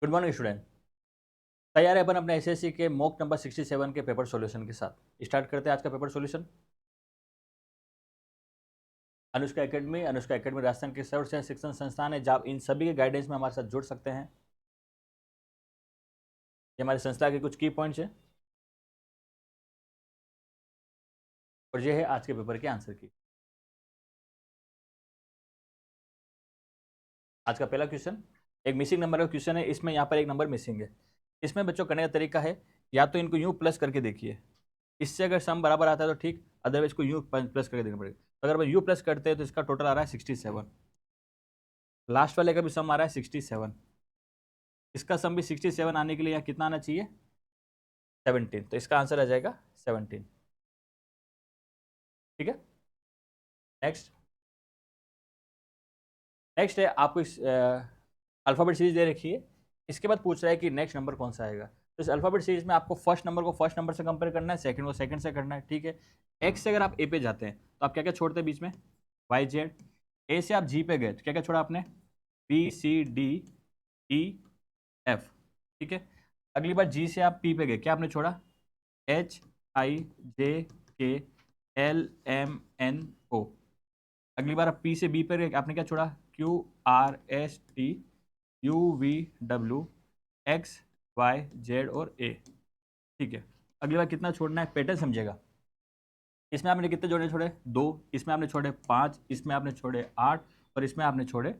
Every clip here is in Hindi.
Good morning student. तैयार है अपन अपने एसएससी के मॉक नंबर 67 के पेपर सॉल्यूशन के साथ। स्टार्ट करते हैं आज का paper solution. Anushka academy Rajasthan के सर्वश्रेष्ठ शिक्षण संस्थान है, जहाँ इन सभी के गाइडेंस में हमारे साथ जुड़ सकते हैं। ये हमारी संस्था के कुछ की पॉइंट्स हैं और ये है आज के पेपर के आंसर की। आज का पहला क्वेश्चन एक मिसिंग नंबर का क्वेश्चन है। इसमें यहाँ पर एक नंबर मिसिंग है। इसमें बच्चों करने का तरीका है, या तो इनको यूं प्लस करके देखिए, इससे अगर सम बराबर आता है तो ठीक, अदरवाइज को यूं प्लस करके देखना पड़ेगा। तो अगर हम यू प्लस करते हैं तो इसका टोटल आ रहा है 67। लास्ट वाले का भी सम आ रहा है 67। इसका सम भी 67 आने के लिए यहाँ कितना आना चाहिए? 17। तो इसका आंसर आ जाएगा 17। ठीक है। नेक्स्ट नेक्स्ट है आपको इस अल्फ़ाबेट सीरीज दे रखी है। इसके बाद पूछ रहा है कि नेक्स्ट नंबर कौन सा आएगा। तो इस अल्फ़ाबेट सीरीज में आपको फर्स्ट नंबर को फर्स्ट नंबर से कंपेयर करना है, सेकंड को सेकंड से करना है। ठीक है। एक्स से अगर आप ए पे जाते हैं तो आप क्या क्या छोड़ते हैं बीच में? Y Z. ए से आप जी पे गए तो क्या क्या छोड़ा आपने? B C D E F. ठीक है। अगली बार जी से आप पी पे गए, क्या आपने छोड़ा? H I J K L M N ओ। अगली बार आप पी से बी पर आपने क्या छोड़ा? Q R S T U V W X Y Z और ए। ठीक है। अगली बार कितना छोड़ना है, पैटर्न समझेगा। इसमें आपने कितने जोड़े छोड़े? 2। इसमें आपने छोड़े 5। इसमें आपने छोड़े 8 और इसमें आपने छोड़े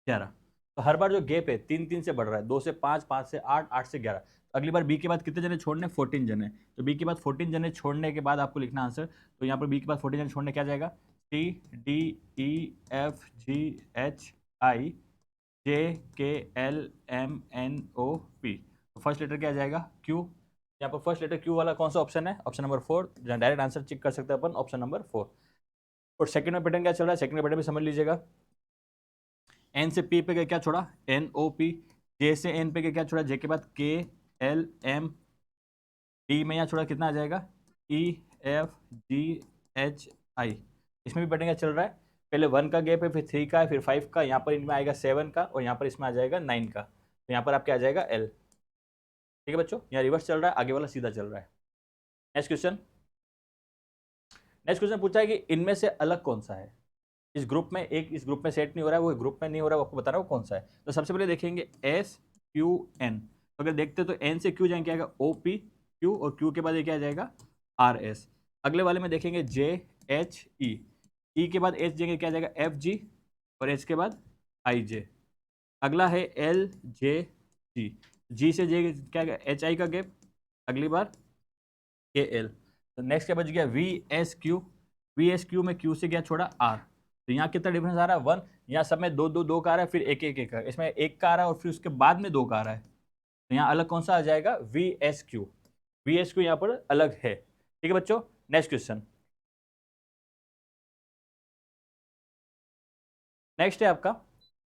11। तो हर बार जो गैप है 3 3 से बढ़ रहा है, 2 से 5, 5 से 8, 8 से 11। तो अगली बार बी के बाद कितने जने छोड़ने? 14 जने। तो बी के बाद 14 जने छोड़ने के बाद आपको लिखना आंसर। तो यहाँ पर बी के बाद 14 जने छोड़ने क्या जाएगा? C D E F G H I J K L M N O P. तो फर्स्ट लेटर क्या जाएगा? क्यू। यहाँ पर फर्स्ट लेटर क्यू वाला कौन सा ऑप्शन है? Option number 4। Direct answer check कर सकते हैं अपन, ऑप्शन नंबर 4। और सेकंड में पैटर्न क्या चल रहा है? सेकंड में पैटर्न भी समझ लीजिएगा। एन से पी पे गए, क्या छोड़ा? N O P. जे से एन पे गए, क्या छोड़ा? जे के बाद के एल एम। डी में यहाँ छोड़ा, कितना आ जाएगा? ई एफ जी एच आई। इसमें भी पैटर्न क्या चल रहा है? पहले 1 का गैप है, फिर 3 का है, फिर 5 का, यहाँ पर इनमें आएगा 7 का और यहाँ पर इसमें आ जाएगा 9 का। तो यहाँ पर आपके आ जाएगा एल। ठीक है बच्चों, यहाँ रिवर्स चल रहा है, आगे वाला सीधा चल रहा है। Next question. नेक्स्ट क्वेश्चन पूछा है कि इनमें से अलग कौन सा है? इस ग्रुप में एक इस ग्रुप में सेट नहीं हो रहा है, वो ग्रुप में नहीं हो रहा है, वो आपको बता रहा है वो कौन सा है। तो सबसे पहले देखेंगे एस क्यू एन। तो अगर देखते तो एन से क्यू जाएंगे, क्या आएगा? ओ पी क्यू, और क्यू के बाद ये क्या आ जाएगा? R S. अगले वाले में देखेंगे जे एच ई। ई के बाद एच जाएंगे, क्या आ जाएगा? एफ जी, और एच के बाद आई जे। अगला है एल जे जी। जी से जे क्या एच आई का गैप। अगली बार के एल। तो नेक्स्ट क्या बच गया? V S Q. V S Q में क्यू से क्या छोड़ा? आर। तो यहाँ कितना डिफरेंस आ रहा है? 1। यहाँ सब में दो दो दो का आ रहा है, फिर एक एक एक का। इसमें एक का आ रहा है और फिर उसके बाद में 2 का आ रहा है। तो यहाँ अलग कौन सा आ जाएगा? V S Q. V S Q यहाँ पर अलग है। ठीक है बच्चों। Next question. नेक्स्ट है आपका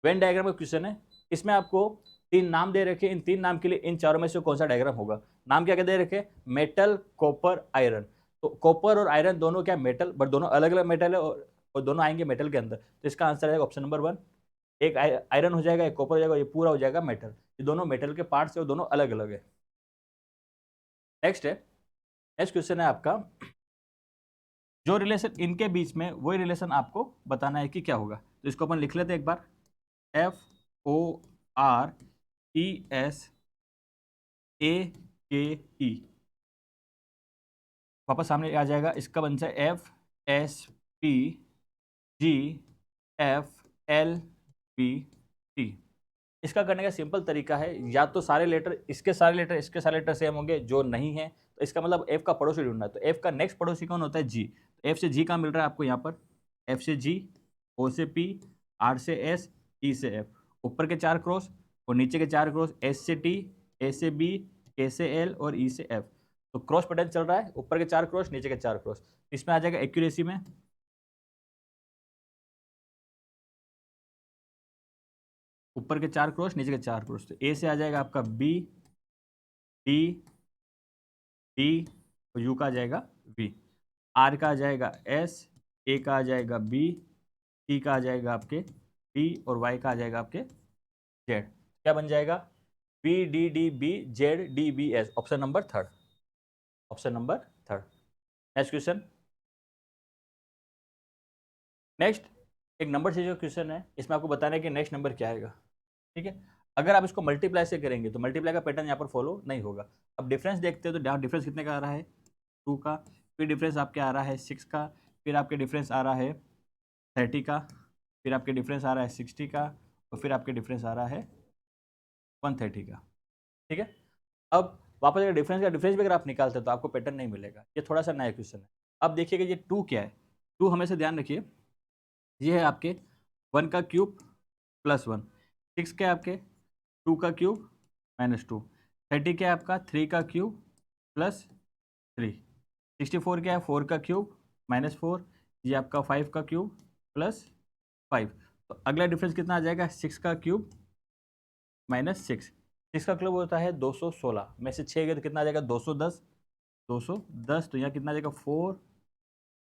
वेन डायग्राम का क्वेश्चन है। इसमें आपको 3 नाम दे रखे। इन 3 नाम के लिए इन चारों में से कौन सा डायग्राम होगा? नाम क्या क्या दे रखे? Metal, copper, iron. तो कॉपर और आयरन दोनों क्या मेटल, बट दोनों अलग अलग मेटल है, और दोनों आएंगे मेटल के अंदर। तो इसका आंसर है ऑप्शन नंबर 1। एक आयरन हो जाएगा, एक कॉपर हो जाएगा, ये पूरा हो जाएगा मेटल। ये दोनों मेटल के पार्ट्स है और दोनों अलग अलग है। नेक्स्ट है, नेक्स्ट क्वेश्चन है आपका, जो रिलेशन इनके बीच में वही रिलेशन आपको बताना है कि क्या होगा। तो इसको अपन लिख लेते हैं एक बार। F O R E S A K E. वापस सामने आ जाएगा, इसका बन जाए F S P G F L P T. इसका करने का सिंपल तरीका है, या तो सारे लेटर इसके सारे लेटर इसके सारे लेटर सेम होंगे, जो नहीं है तो इसका मतलब एफ का पड़ोसी ढूंढना है। तो एफ का नेक्स्ट पड़ोसी कौन होता है? जी। तो एफ से जी कहाँ मिल रहा है आपको? यहाँ पर एफ से जी, ओ से पी, आर से एस, ई से एफ। ऊपर के 4 क्रॉस और नीचे के 4 क्रॉस, एस से टी, ए से बी, के से एल और ई से एफ। तो क्रॉस पैटर्न चल रहा है, ऊपर के 4 क्रॉस, नीचे के 4 क्रॉस। इसमें आ जाएगा एक्यूरेसी में, ऊपर के 4 क्रॉस, नीचे के 4 क्रॉस। तो ए से आ जाएगा आपका बी, डी, डी, और यू का आ जाएगा वी। आर का आ जाएगा एस, ए का आ जाएगा बी, टी का आ जाएगा आपके डी, और वाई का आ जाएगा आपके जेड। क्या बन जाएगा, B D D B Z D B S, option number third, option number third. Next question, next एक नंबर से जो क्वेश्चन है इसमें आपको बताना है कि नेक्स्ट नंबर क्या आएगा, ठीक है। अगर आप इसको मल्टीप्लाई से करेंगे तो मल्टीप्लाई का पैटर्न यहाँ पर फॉलो नहीं होगा। अब डिफरेंस देखते हैं तो यहाँ डिफरेंस कितने का आ रहा है, 2 का, फिर डिफरेंस आपके आ रहा है 6 का, फिर आपके डिफरेंस आ रहा है 30 का, फिर आपके डिफरेंस आ रहा है 60 का, और फिर आपके डिफरेंस आ रहा है 130 का, ठीक है। अब वापस अगर डिफरेंस भी अगर आप निकालते हैं तो आपको पैटर्न नहीं मिलेगा, ये थोड़ा सा नया क्वेश्चन है। अब देखिएगा ये 2 क्या है, 2 हमेशा ध्यान रखिए, ये है आपके 1 का क्यूब प्लस 1, 6 क्या है आपके 2 का क्यूब -2, 30 क्या है आपका 3 का क्यूब प्लस 3, 64 क्या है 4 का क्यूब -4, ये आपका 5 का क्यूब प्लस 5। तो अगला डिफरेंस कितना आ जाएगा, 6 का क्यूब -6, 6 का क्यूब होता है 216 में से 6 गए तो कितना आ जाएगा 210, 210 तो यहाँ कितना आ जाएगा 4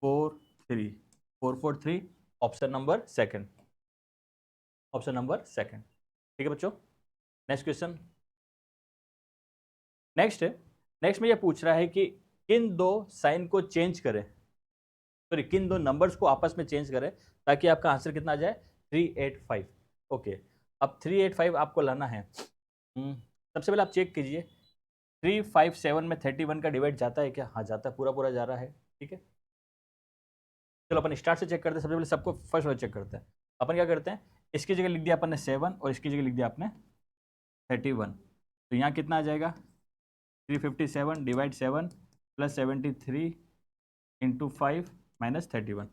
4 3 4 4 3, option number second, option number second, ठीक है बच्चों। नेक्स्ट क्वेश्चन, नेक्स्ट में ये पूछ रहा है कि किन दो साइन को चेंज करें, सॉरी किन दो नंबर्स को आपस में चेंज करें ताकि आपका आंसर कितना आ जाए 385। ओके, अब 385 आपको लाना है। सबसे पहले आप चेक कीजिए 357 में 31 का डिवाइड जाता है क्या, हाँ जाता है, पूरा पूरा जा रहा है, ठीक है। चलो अपन स्टार्ट से चेक करते हैं, सबसे पहले सबको फर्स्ट वाला चेक करते हैं। अपन क्या करते हैं, इसकी जगह लिख दिया अपन ने 7 और इसकी जगह लिख दिया आपने 31, तो यहाँ कितना आ जाएगा 357 डिवाइड 7 प्लस 73 इंटू 5 -31।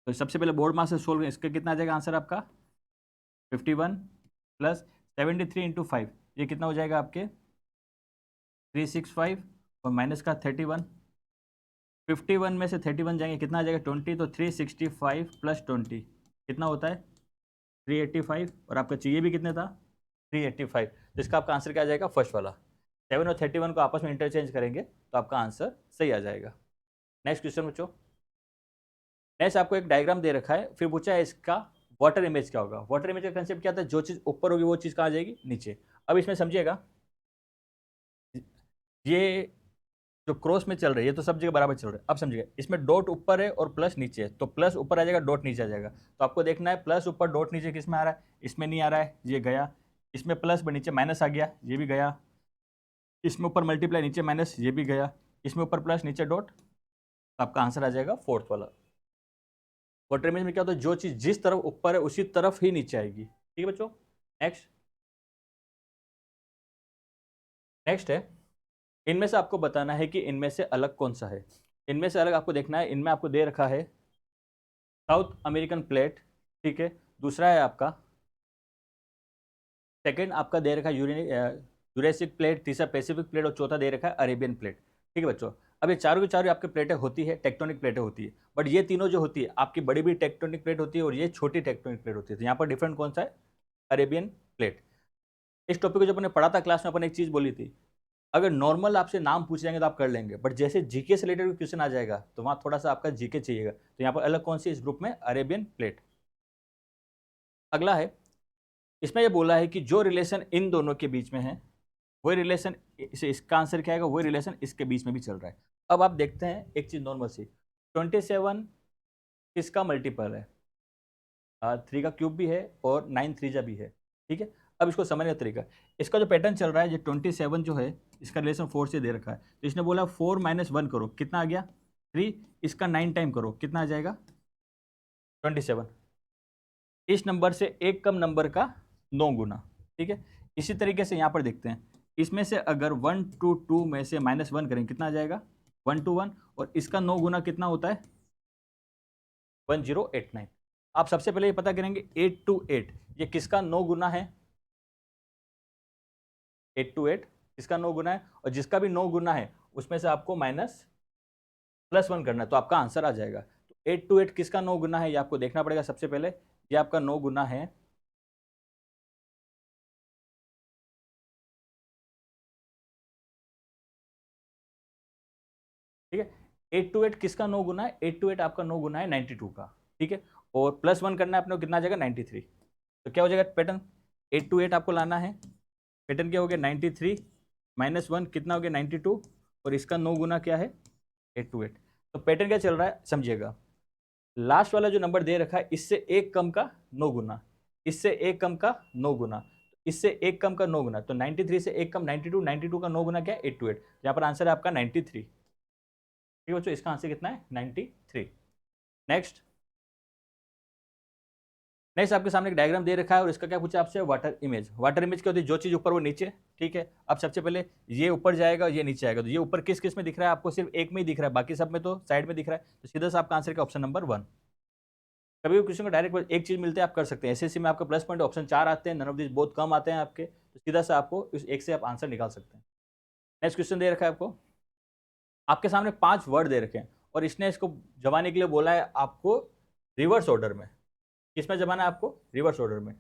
तो सबसे पहले बोर्ड मास से सोल्व, इसका कितना आ जाएगा आंसर आपका 51 प्लस 73 इंटू 5, ये कितना हो जाएगा आपके 365 और माइनस का 31, 51 में से 31 जाएंगे कितना आ जाएगा 20, तो 365 प्लस 20 कितना होता है 385, और आपका चाहिए भी कितने था 385, जिसका आपका आंसर क्या आ जाएगा फर्स्ट वाला। 7 और 31 को आपस में इंटरचेंज करेंगे तो आपका आंसर सही आ जाएगा। नेक्स्ट क्वेश्चन बच्चों, नेक्स्ट आपको एक डायग्राम दे रखा है, फिर पूछा है इसका वाटर इमेज क्या होगा। वाटर इमेज का कंसेप्ट क्या था, जो चीज़ ऊपर होगी वो चीज़ कहाँ जाएगी नीचे। अब इसमें समझिएगा ये जो क्रॉस में चल रही है तो सब जगह बराबर चल रहा है। अब समझिएगा इसमें डॉट ऊपर है और प्लस नीचे है, तो प्लस ऊपर आ जाएगा डॉट नीचे आ जाएगा, तो आपको देखना है प्लस ऊपर डॉट नीचे किस में आ रहा है, इसमें नहीं आ रहा है, ये गया, इसमें प्लस नीचे माइनस आ गया, ये भी गया, इसमें ऊपर मल्टीप्लाई नीचे माइनस, ये भी गया, इसमें ऊपर प्लस नीचे डॉट, तो आपका आंसर आ जाएगा फोर्थ वाला। वाटर इमेज में क्या होता है, जो चीज जिस तरफ ऊपर है उसी तरफ ही नीचे आएगी, ठीक है बच्चों। नेक्स्ट, नेक्स्ट है इनमें से आपको बताना है कि इनमें से अलग कौन सा है। इनमें से अलग आपको देखना है, इनमें आपको दे रखा है साउथ अमेरिकन प्लेट, ठीक है, दूसरा है आपका सेकंड आपका दे रखा है यूरेसिक प्लेट, तीसरा पैसिफिक प्लेट और चौथा दे रखा है अरेबियन प्लेट, ठीक है बच्चों। अब ये चारों की चारों आपकी प्लेटें होती है, टेक्टोनिक प्लेटें होती है, बट ये तीनों जो होती है आपकी बड़ी बड़ी टेक्टोनिक प्लेट होती है और ये छोटी टेक्टोनिक प्लेट होती है, तो यहाँ पर डिफरेंट कौन सा है, अरेबियन प्लेट। इस टॉपिक को जब अपने पढ़ा था क्लास में अपन एक चीज़ बोली थी, अगर नॉर्मल आपसे नाम पूछ जाएंगे तो आप कर लेंगे, बट जैसे जीके से रिलेटेड क्वेश्चन आ जाएगा तो वहाँ थोड़ा सा आपका जीके चाहिएगा, तो यहाँ पर अलग कौन सी इस ग्रुप में अरेबियन प्लेट। अगला है, इसमें यह बोला है कि जो रिलेशन इन दोनों के बीच में है वही रिलेशन इसका आंसर क्या आएगा, वही रिलेशन इसके बीच में भी चल रहा है। अब आप देखते हैं एक चीज़ नॉर्मल सी, 27 किसका मल्टीपल है, 3 का क्यूब भी है और 9 3 भी है, ठीक है। अब इसको समझने का तरीका, इसका जो पैटर्न चल रहा है, ये 27 जो है इसका रिलेशन 4 से दे रखा है, तो इसने बोला 4 - 1 करो, कितना आ गया 3, इसका 9 टाइम करो, कितना आ जाएगा 27, इस नंबर से एक कम नंबर का 9 गुना, ठीक है। इसी तरीके से यहाँ पर देखते हैं, इसमें से अगर 1 to 2 में से -1 करें कितना आ जाएगा 1 to 1, और इसका 9 गुना कितना होता है 1089। आप सबसे पहले ये पता करेंगे 8 to 8 ये किसका 9 गुना है, 8 to 8 किसका 9 गुना है, और जिसका भी 9 गुना है उसमें से आपको +1 करना है, तो आपका आंसर आ जाएगा। तो 8 to 8 किसका 9 गुना है ये आपको देखना पड़ेगा। सबसे पहले ये आपका 9 गुना है, ठीक है। 8 to 8 किसका 9 गुना है, 8 to 8 आपका 9 गुना है 92 का, ठीक है, और +1 करना है अपने को, कितना आ जाएगा 93। तो क्या हो जाएगा पैटर्न, 8 to 8 आपको लाना है, पैटर्न क्या हो गया 93 -1 कितना हो गया 92 और इसका 9 गुना क्या है 828। तो पैटर्न क्या चल रहा है समझिएगा, लास्ट वाला जो नंबर दे रखा है इससे एक कम का 9 गुना, इससे एक कम का 9 गुना, इससे एक कम का 9 गुना, तो 93 से एक कम 92, 92 का 9 गुना क्या है 828। यहाँ पर आंसर है आपका 93। ठीक है बच्चों, इसका आंसर कितना है 93। नेक्स्ट आपके सामने एक डायग्राम दे रखा है और इसका क्या पूछा आपसे वाटर इमेज। वाटर इमेज क्या होती है, जो चीज ऊपर वो नीचे। ठीक है, अब सबसे पहले ये ऊपर जाएगा ये नीचे आएगा, तो ये ऊपर किस किस में दिख रहा है आपको, सिर्फ एक में ही दिख रहा है, बाकी सब में तो साइड में दिख रहा है, तो सीधा सा आपका आंसर का ऑप्शन नंबर 1। कभी भी क्वेश्चन को डायरेक्ट एक चीज मिलते हैं आप कर सकते हैं, एसएससी में आपका प्लस पॉइंट ऑप्शन 4 आते हैं, नन ऑफ दिस बहुत कम आते हैं आपके, तो सीधा सा आपको इस एक से आप आंसर निकाल सकते हैं। नेक्स्ट क्वेश्चन दे रखा है आपको, आपके सामने 5 वर्ड दे रखे हैं और इसने इसको जमाने के लिए बोला है आपको रिवर्स ऑर्डर में। किसमें जमाना है आपको, रिवर्स ऑर्डर में।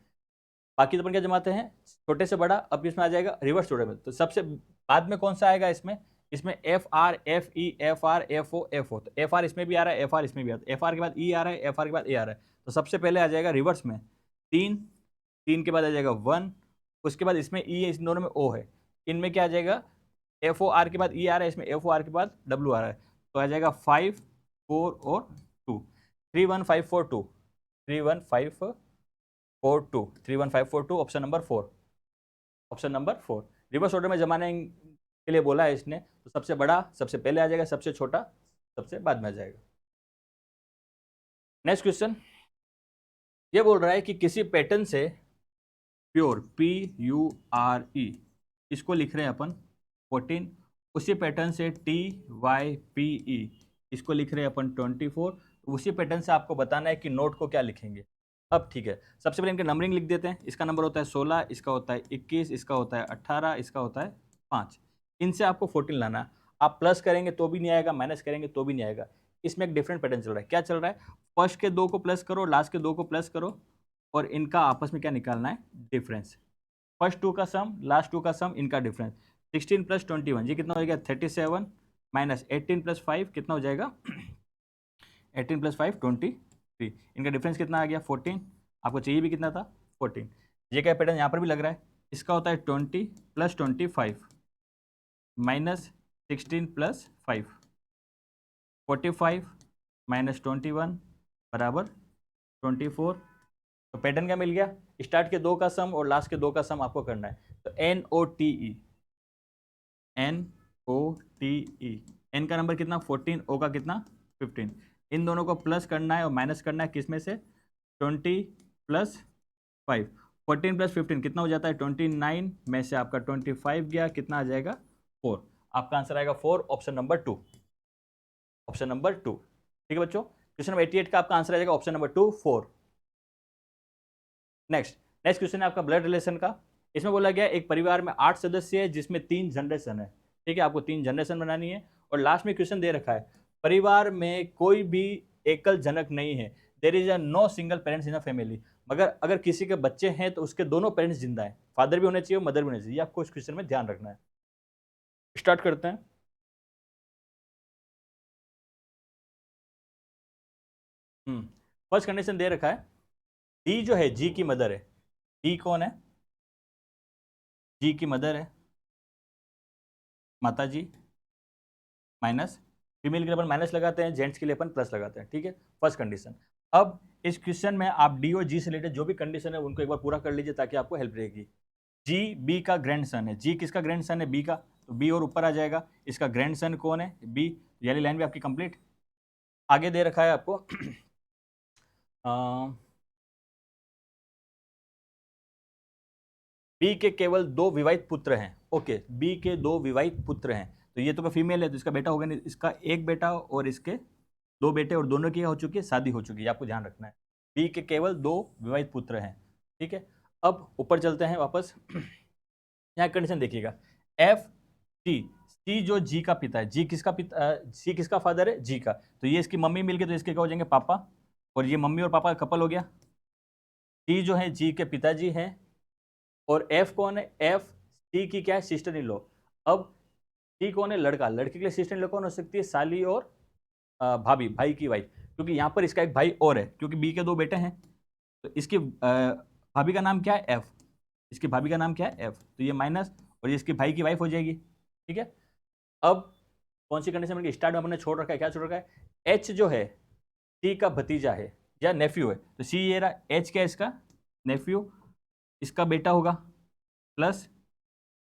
बाकी तो अपन क्या जमाते हैं छोटे से बड़ा, अब इसमें आ जाएगा रिवर्स ऑर्डर में, तो सबसे बाद में कौन सा आएगा इसमें, इसमें F R F E F R F O F O, तो एफ आर इसमें भी आ रहा है, एफ आर इसमें भी आ रहा है, एफ आर के बाद ई आ रहा है, एफ आर के बाद ए आ रहा है, तो सबसे पहले आ जाएगा रिवर्स में 3, 3 के बाद आ जाएगा 1, उसके बाद इसमें ई है, इस दोनों में ओ है, इनमें क्या आ जाएगा एफ ओ आर के बाद ई आ रहा है, इसमें एफ ओ आर के बाद डब्ल्यू आ रहा है, तो आ जाएगा 5, 4 और 2, 3 1 5 4 2, 3 1 5 4 2, 3 1 5 4 2, option number 4, option number 4। Reverse order में जमाने के लिए बोला है इसने, तो सबसे बड़ा सबसे पहले आ जाएगा, सबसे छोटा सबसे बाद में आ जाएगा। नेक्स्ट क्वेश्चन ये बोल रहा है कि किसी पैटर्न से प्योर PURE, इसको लिख रहे हैं अपन 14, उसी पैटर्न से TYPE, इसको लिख रहे हैं अपन 24, उसी पैटर्न से आपको बताना है कि नोट को क्या लिखेंगे। अब ठीक है, सबसे पहले इनके नंबरिंग लिख देते हैं। इसका नंबर होता है 16, इसका होता है 21, इसका होता है 18, इसका होता है 5, इनसे आपको 14 लाना है। आप प्लस करेंगे तो भी नहीं आएगा, माइनस करेंगे तो भी नहीं आएगा। इसमें एक डिफरेंट पैटर्न चल रहा है। क्या चल रहा है, फर्स्ट के 2 को प्लस करो, लास्ट के 2 को प्लस करो और इनका आपस में क्या निकालना है डिफरेंस। फर्स्ट 2 का सम, लास्ट 2 का सम, इनका डिफरेंस 16 + 21, ये कितना हो जाएगा 37 माइनस 18 + 5 कितना हो जाएगा 18 + 5 23, इनका डिफरेंस कितना आ गया 14, आपको चाहिए भी कितना था 14। ये क्या पैटर्न यहाँ पर भी लग रहा है, इसका होता है 20 + 25 माइनस 16 + 5, 45 माइनस 21 बराबर 24। तो पैटर्न क्या मिल गया, स्टार्ट के 2 का सम और लास्ट के 2 का सम आपको करना है, तो NOTE, NOTE, N का नंबर कितना 14, O का कितना 15, इन दोनों को प्लस करना है और माइनस करना है किस में से 20 + 5, 14 + 15 कितना हो जाता है 29 में से आपका 25 गया, कितना आ जाएगा 4, आपका आंसर आएगा 4, ऑप्शन नंबर 2, ऑप्शन नंबर 2। ठीक है बच्चों, क्वेश्चन नंबर 88 का आपका आंसर आ जाएगा ऑप्शन नंबर 2, 4। नेक्स्ट क्वेश्चन है आपका ब्लड रिलेशन का। इसमें बोला गया एक परिवार में 8 सदस्य है जिसमें 3 जनरेशन है। ठीक है, आपको 3 जनरेशन बनानी है और लास्ट में क्वेश्चन दे रखा है परिवार में कोई भी एकल जनक नहीं है, there is a no single parents in a family, मगर अगर किसी के बच्चे हैं तो उसके दोनों पेरेंट्स जिंदा हैं, फादर भी होने चाहिए और मदर भी होने चाहिए, आपको इस क्वेश्चन में ध्यान रखना है। स्टार्ट करते हैं। फर्स्ट कंडीशन दे रखा है डी जो है जी की मदर है, डी कौन है, जी की मदर है माता जी, माइनस फीमेल के लिए अपन माइनस लगाते हैं, जेंट्स के लिए अपन प्लस लगाते हैं। ठीक है, फर्स्ट कंडीशन। अब इस क्वेश्चन में आप डी और जी से रिलेटेड जो भी कंडीशन है उनको एक बार पूरा कर लीजिए ताकि आपको हेल्प रहेगी। जी बी का ग्रैंडसन है, जी किसका ग्रैंडसन है बी का, तो बी और ऊपर आ जाएगा, इसका ग्रैंडसन कौन है बी, वाली लाइन भी आपकी कंप्लीट। आगे दे रखा है आपको बी के केवल 2 विवाहित पुत्र हैं। ओके, बी के 2 विवाहित पुत्र हैं, तो ये तो फीमेल है तो इसका बेटा होगा नहीं, इसका एक बेटा और इसके 2 बेटे और दोनों की हो चुकी है, शादी हो चुकी है, आपको ध्यान रखना है। बी के केवल 2 विवाहित पुत्र हैं। ठीक है, अब ऊपर चलते हैं वापस। यहाँ कंडीशन देखिएगा, एफ सी जो जी का पिता है, जी किसका पिता, सी किसका फादर है जी का, तो ये इसकी मम्मी मिल गई तो इसके क्या हो जाएंगे पापा, और ये मम्मी और पापा का कपल हो गया। सी जो है जी के पिताजी हैं और एफ कौन है, एफ सी की क्या है सिस्टर इन लॉ। अब सी कौन है लड़का, लड़के के लिए सिस्टर इन लॉ कौन हो सकती है साली और भाभी, भाई की वाइफ, क्योंकि यहाँ पर इसका एक भाई और है, क्योंकि बी के 2 बेटे हैं, तो इसकी भाभी का नाम क्या है एफ, इसकी भाभी का नाम क्या है एफ, तो ये माइनस, और ये इसके भाई की वाइफ हो जाएगी। ठीक है, अब कौन सी कंडीशन बन स्टार्ट में हमने छोड़ रखा है, क्या छोड़ रखा है, एच जो है सी का भतीजा है या नेफ्यू है, तो सी ये रहा, एच क्या है इसका नेफ्यू, इसका बेटा होगा प्लस,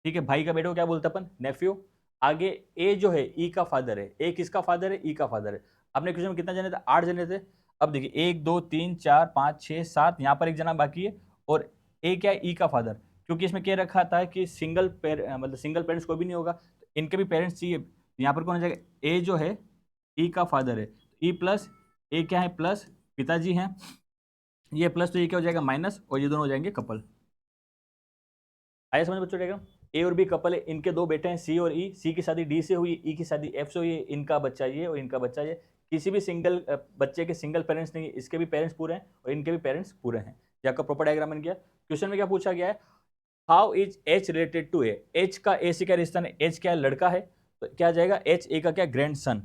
ठीक है, भाई का बेटा को क्या बोलते हैं अपन नेफ्यू। आगे ए जो है ई का फादर है, ए किसका फादर है ई का फादर है। आपने क्वेश्चन में कितना जने थे 8 जने थे। अब देखिए 1 2 3 4 5 6 7, यहाँ पर एक जना बाकी है, और ए क्या है ई का फादर, क्योंकि इसमें क्या रखा था कि मतलब सिंगल पेरेंट्स कोई भी नहीं होगा, तो इनके भी पेरेंट्स चाहिए। यहाँ पर कौन हो जाएगा, ए जो है ई का फादर है, ई प्लस ए क्या है प्लस पिताजी हैं, ये प्लस तो ये क्या हो जाएगा माइनस, और ये दोनों हो जाएंगे कपल। आया समझ बच्चों डायग्राम, ए और बी कपल है, इनके दो बेटे हैं सी और ई, सी की शादी डी से हुई, ई की शादी एफ से हुई, इनका बच्चा ये और इनका बच्चा ये। किसी भी सिंगल बच्चे के सिंगल पेरेंट्स नहीं, इसके भी पेरेंट्स पूरे हैं और इनके भी पेरेंट्स पूरे हैं। ये आपका प्रॉपर डायग्राम बन गया। क्वेश्चन में क्या पूछा गया है, how is H related to A, H का ए से क्या रिश्ता है, एच क्या है लड़का है, तो क्या आ जाएगा एच ए का क्या grand son,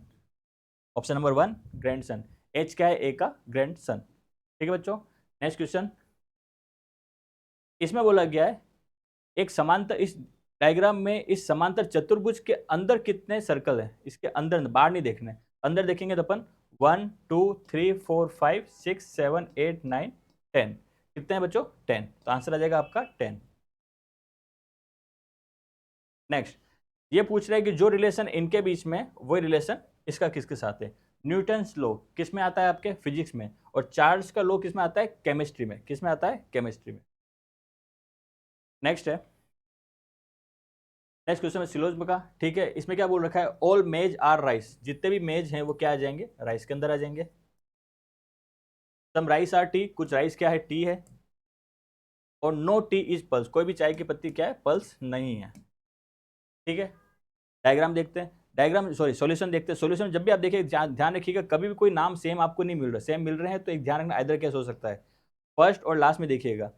option number 1 grand son, H क्या है ए का ग्रैंड सन। ठीक है बच्चों, नेक्स्ट क्वेश्चन, इसमें बोला गया है एक समांतर, इस डायग्राम में इस समांतर चतुर्भुज के अंदर कितने सर्कल हैं, इसके अंदर, बाहर नहीं देखने, अंदर देखेंगे तो अपन 1 2 3 4 5 6 7 8 9 10, कितने हैं बच्चों 10, तो आंसर आ जाएगा आपका 10। नेक्स्ट, ये पूछ रहा है कि जो रिलेशन इनके बीच में वही रिलेशन इसका किसके साथ है। न्यूटन्स लॉ किस में आता है आपके फिजिक्स में, और चार्ल्स का लॉ किस में आता है केमिस्ट्री में, किस में आता है केमिस्ट्री में। नेक्स्ट है, नेक्स्ट क्वेश्चन है सिलोजिज्म का। ठीक है, इसमें क्या बोल रखा है, ऑल मेज आर राइस, जितने भी मेज हैं वो क्या आ जाएंगे राइस के अंदर आ जाएंगे। सम राइस आर टी, कुछ राइस क्या है टी है, और नो टी इज पल्स, कोई भी चाय की पत्ती क्या है पल्स नहीं है। ठीक है, डायग्राम देखते हैं, डायग्राम सॉरी सॉल्यूशन देखते हैं। सॉल्यूशन जब भी आप देखिए ध्यान रखिएगा, कभी भी कोई नाम सेम आपको नहीं मिल रहा, सेम मिल रहे हैं तो एक ध्यान रखना इधर कैसे हो सकता है, फर्स्ट और लास्ट में देखिएगा,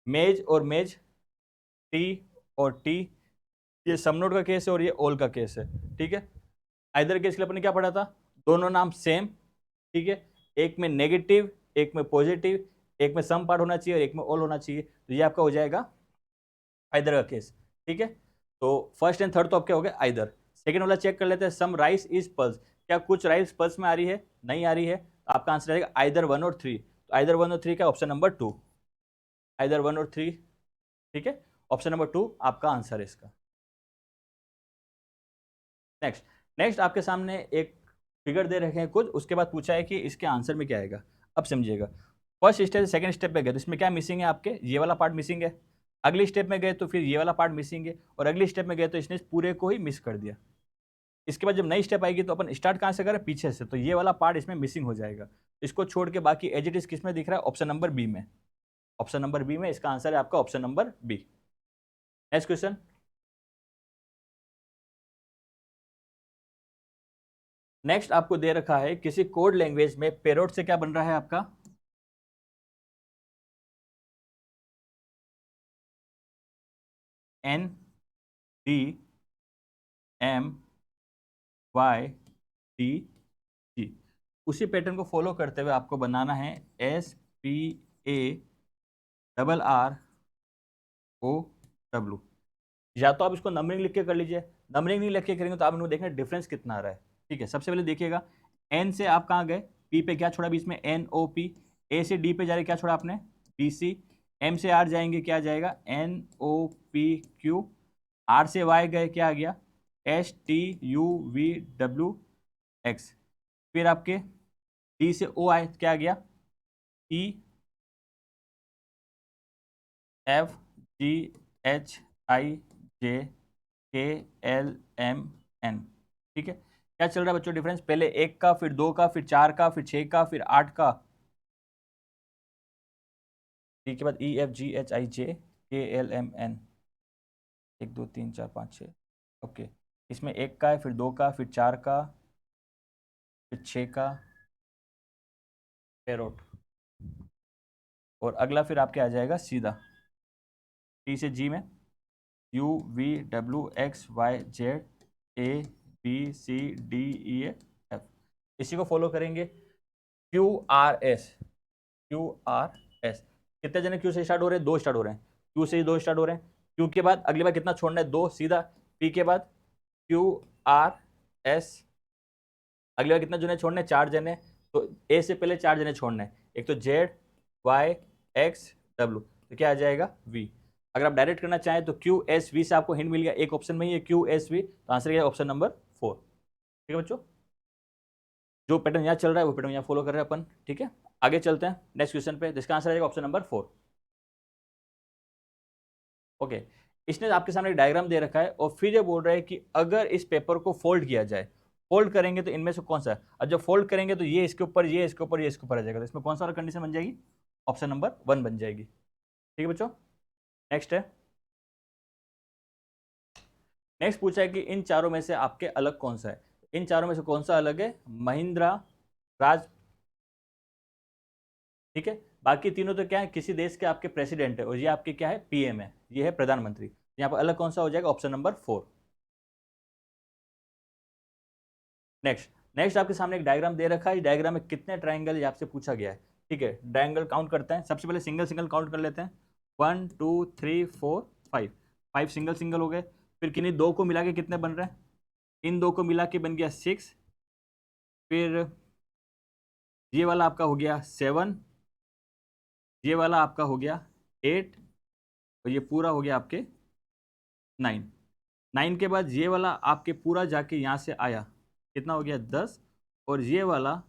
मेज और मेज, टी और टी, ये सम नोड का केस है और ये ऑल का केस है। ठीक है, आइदर केस के लिए अपने क्या पढ़ा था, दोनों नाम सेम, ठीक है, एक में नेगेटिव एक में पॉजिटिव, एक में सम पार्ट होना चाहिए और एक में ऑल होना चाहिए, तो ये आपका हो जाएगा आइदर का केस। ठीक है, तो फर्स्ट एंड थर्ड तो आपके हो गए आइदर। सेकंड वाला चेक कर लेते हैं, सम राइस इज पल्स, क्या कुछ राइस पल्स में आ रही है, नहीं आ रही है, तो आपका आंसर रहेगा आइदर 1 और 3, तो आइदर 1 और 3 का ऑप्शन नंबर 2, आइदर 1 और 3। ठीक है, ऑप्शन नंबर 2 आपका आंसर है इसका। नेक्स्ट, नेक्स्ट आपके सामने एक फिगर दे रखे हैं कुछ, उसके बाद पूछा है कि इसके आंसर में क्या आएगा। अब समझिएगा, फर्स्ट स्टेप सेकंड स्टेप पे गए तो इसमें क्या मिसिंग है आपके, ये वाला पार्ट मिसिंग है, अगली स्टेप में गए तो फिर ये वाला पार्ट मिसिंग है, और अगली स्टेप में गए तो इसने इस पूरे को ही मिस कर दिया। इसके बाद जब नई स्टेप आएगी तो अपन स्टार्ट कहाँ से करें पीछे से, तो ये वाला पार्ट इसमें मिसिंग हो जाएगा। इसको छोड़ के बाकी एज इट इज किस में दिख रहा है, ऑप्शन नंबर बी में, ऑप्शन नंबर बी में इसका आंसर है आपका option number B. Next question, next आपको दे रखा है किसी कोड लैंग्वेज में पेरोट से क्या बन रहा है आपका, N D M Y T G, उसी पैटर्न को फॉलो करते हुए आपको बनाना है S P A double R O W. या तो आप इसको नंबरिंग लिख के कर लीजिए, नंबरिंग नहीं लिख के करेंगे तो आप इनको देखना डिफरेंस कितना आ रहा है। ठीक है, सबसे पहले देखिएगा, एन से आप कहाँ गए, पी पे क्या छोड़ा बीच में एन ओ पी, ए से डी पे जा रहे क्या छोड़ा आपने बी सी, एम से आर जाएंगे क्या जाएगा N O P Q, R से वाई गए क्या आ गया S T U V W X, फिर आपके डी से ओ आए क्या आ गया ई F G H I J K L M N. ठीक है, क्या चल रहा है बच्चों डिफरेंस, पहले एक का फिर दो का फिर चार का फिर छः का फिर आठ का, ठीक के बाद ई F G H I J K L M N, 1 2 3 4 5 6, okay, इसमें एक का है फिर दो का फिर चार का फिर छः का पेरोट, और अगला फिर आपके आ जाएगा सीधा टी से जी में U V W X Y Z A B C D E F, इसी को फॉलो करेंगे Q R S, Q R S, कितने जने क्यू से स्टार्ट हो रहे हैं, दो स्टार्ट हो रहे हैं, क्यू से ही 2 स्टार्ट हो रहे हैं, क्यू के बाद अगली बार कितना छोड़ना है, 2 सीधा, पी के बाद क्यू आर एस, अगली बार कितना जने छोड़ने, 4 जने, तो ए से पहले 4 जने छोड़ने हैं, एक तो जेड वाई एक्स डब्ल्यू, तो क्या आ जाएगा वी। अगर आप डायरेक्ट करना चाहें तो क्यू एस वी से आपको हिंट मिल गया, एक ऑप्शन में ही है क्यू एस वी, तो आंसर क्या है ऑप्शन नंबर 4। ठीक है बच्चों, जो पैटर्न यहाँ चल रहा है वो पैटर्न यहाँ फॉलो कर रहे हैं अपन। ठीक है, आगे चलते हैं नेक्स्ट क्वेश्चन पे, जिसका आंसर आएगा ऑप्शन नंबर 4। ओके, इसने आपके सामने एक डायग्राम दे रखा है और फिर ये बोल रहा है कि अगर इस पेपर को फोल्ड किया जाए, फोल्ड करेंगे तो इनमें से कौन सा है, और जब फोल्ड करेंगे तो ये इसके ऊपर, ये इसके ऊपर, ये इसके ऊपर आ जाएगा, तो इसमें कौन सा कंडीशन बन जाएगी, ऑप्शन नंबर 1 बन जाएगी। ठीक है बच्चों, नेक्स्ट है, नेक्स्ट पूछा है कि इन चारों में से आपके अलग कौन सा है, इन चारों में से कौन सा अलग है, महिंद्रा, राज, ठीक है, बाकी तीनों तो क्या है, किसी देश के आपके प्रेसिडेंट है, और ये आपके क्या है, पीएम है, ये है प्रधानमंत्री, यहाँ पर अलग कौन सा हो जाएगा, ऑप्शन नंबर 4। नेक्स्ट, नेक्स्ट आपके सामने एक डायग्राम दे रखा है, डायग्राम में कितने ट्राइंगल आपसे पूछा गया है। ठीक है, ट्राइंगल काउंट करते हैं, सबसे पहले सिंगल सिंगल काउंट कर लेते हैं, 1 2 3 4 5, 5 सिंगल सिंगल हो गए, फिर किन्हीं दो को मिला के कितने बन रहे हैं, इन दो को मिला के बन गया 6, फिर ये वाला आपका हो गया 7, ये वाला आपका हो गया 8, और ये पूरा हो गया आपके 9, 9 के बाद ये वाला आपके पूरा जाके यहाँ से आया, कितना हो गया 10, और ये वाला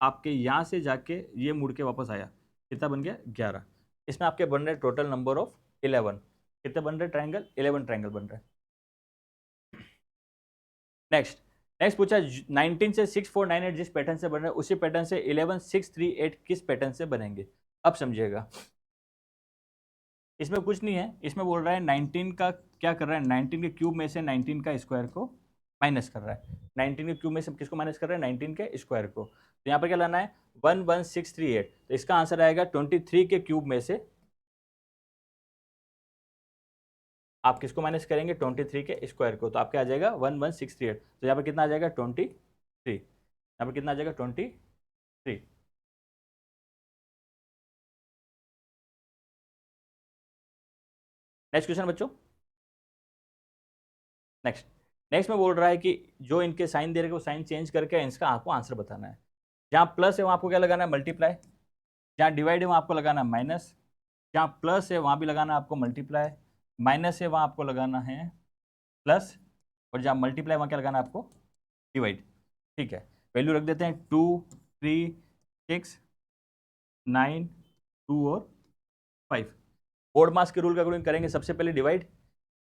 आपके यहाँ से जाके ये मुड़ के वापस आया, कितना बन गया 11। इसमें आपके बन रहे टोटल नंबर ऑफ 11, कितने बन रहे ट्रायंगल, 11 ट्रायंगल बन रहे। नेक्स्ट, नेक्स्ट पूछा 19 से 6498 जिस पैटर्न से बन रहे हैं उसी पैटर्न से 11638 किस पैटर्न से बनेंगे। अब समझिएगा, इसमें कुछ नहीं है, इसमें बोल रहा है 19 का क्या कर रहा है, 19 के क्यूब में से 19 का स्क्वायर को माइनस कर रहा है, 19 के क्यूब में से किसको माइनस कर रहा है, 19 के स्क्वायर को, तो यहाँ पर क्या लाना है 11638, तो इसका आंसर आएगा 23 के क्यूब में से आप किसको माइनस करेंगे, 23 के स्क्वायर को, तो आपके आ जाएगा 11638, तो यहाँ पर कितना आ जाएगा 23, यहाँ पर कितना आ जाएगा 23। नेक्स्ट क्वेश्चन बच्चों, नेक्स्ट, नेक्स्ट में बोल रहा है कि जो इनके साइन दे रखे वो साइन चेंज करके इसका आपको आंसर बताना है। जहाँ प्लस है वहाँ आपको क्या लगाना है, मल्टीप्लाई, जहाँ डिवाइड है वहाँ आपको लगाना है माइनस, जहाँ प्लस है वहाँ भी लगाना है आपको मल्टीप्लाई, माइनस है वहाँ आपको लगाना है प्लस, और जहाँ मल्टीप्लाई वहाँ क्या लगाना है आपको, डिवाइड। ठीक है, वैल्यू रख देते हैं 2 3 6 9 2 और 5। बोर्ड मास के रूल के अकॉर्डिंग करेंगे, सबसे पहले डिवाइड,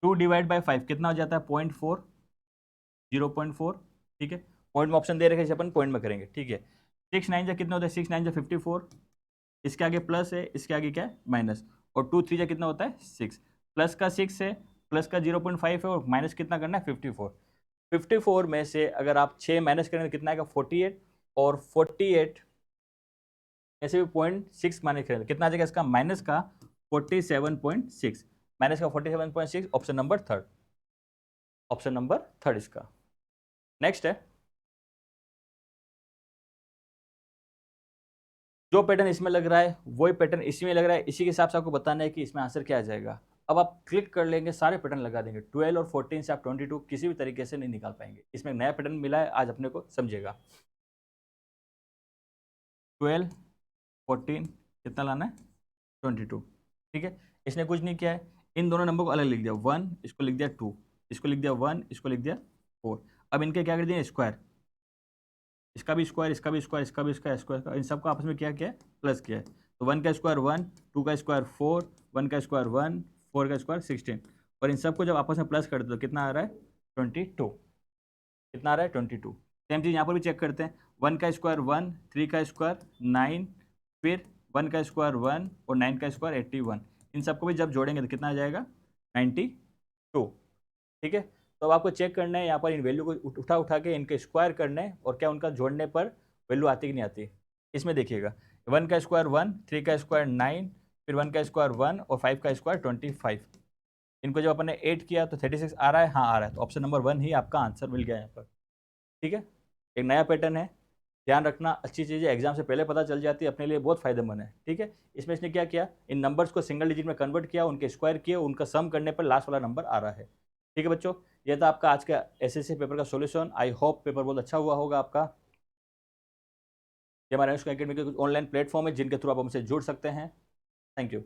2 डिवाइड बाई 5 कितना हो जाता है 0.4, 0.4। ठीक है, पॉइंट में ऑप्शन दे रखे अपन पॉइंट में करेंगे। ठीक है, 6 9 जा कितना होता है, 6 9 जा 54, इसके आगे प्लस है, इसके आगे क्या है माइनस, और 2 3 जा कितना होता है 6, प्लस का 6 है, प्लस का 0.5 है, और माइनस कितना करना है 54। 54 में से अगर आप 6 माइनस करेंगे तो कितना आएगा 48, और 48 ऐसे भी 0.6 माइनस करेंगे कितना आ जाएगा इसका, माइनस का 47.6, माइनस का 47.6, ऑप्शन नंबर 3, ऑप्शन नंबर 3 इसका। नेक्स्ट है, जो पैटर्न इसमें लग रहा है वही पैटर्न इसी में लग रहा है, इसी के हिसाब से आपको बताना है कि इसमें आंसर क्या आ जाएगा। अब आप क्लिक कर लेंगे, सारे पैटर्न लगा देंगे, 12 और 14 से आप 22 किसी भी तरीके से नहीं निकाल पाएंगे। इसमें नया पैटर्न मिला है आज अपने को, समझिएगा। 12 14 कितना लाना है 22। ठीक है, इसने कुछ नहीं किया है, इन दोनों नंबर को अलग लिख दिया, 1 इसको लिख दिया 2, इसको लिख दिया 1, इसको लिख दिया 4। अब इनके क्या कर दिए स्क्वायर, इसका भी स्क्वायर, इसका भी स्क्वायर, इसका भी स्क्वायर, इन सबको आपस में क्या किया है प्लस किया है, तो 1 का स्क्वायर 1, 2 का स्क्वायर 4, 1 का स्क्वायर 1, 4 का स्क्वायर 16, और इन सबको जब आपस में प्लस कर दो तो कितना आ रहा है 22, कितना आ रहा है 22। सेम चीज़ यहाँ पर भी चेक करते हैं, 1 का स्क्वायर 1, 3 का स्क्वायर 9, फिर 1 का स्क्वायर 1 और 9 का स्क्वायर 81, इन सबको भी जब जोड़ेंगे तो कितना आ जाएगा 92। ठीक है, तो अब आपको चेक करना है यहाँ पर इन वैल्यू को उठा उठा के इनके स्क्वायर करना है, और क्या उनका जोड़ने पर वैल्यू आती कि नहीं आती। इसमें देखिएगा 1 का स्क्वायर 1, 3 का स्क्वायर 9, फिर 1 का स्क्वायर 1 और 5 का स्क्वायर 25, इनको जब अपन ने 8 किया तो 36 आ रहा है, हाँ आ रहा है, तो ऑप्शन नंबर 1 ही आपका आंसर मिल गया यहाँ पर। ठीक है, एक नया पैटर्न है, ध्यान रखना, अच्छी चीज़ें एग्जाम से पहले पता चल जाती है, अपने लिए बहुत फायदेमंद है। ठीक है, इसमें इसने क्या किया, इन नंबर्स को सिंगल डिजिट में कन्वर्ट किया, उनके स्क्वायर किए, उनका सम करने पर लास्ट वाला नंबर आ रहा है। ठीक है बच्चों, यह था आपका आज का एसएससी पेपर का सॉल्यूशन। आई होप पेपर बहुत अच्छा हुआ होगा आपका। ये हमारे अकेडमी के कुछ ऑनलाइन प्लेटफॉर्म है जिनके थ्रू आप हमसे जुड़ सकते हैं। Thank you.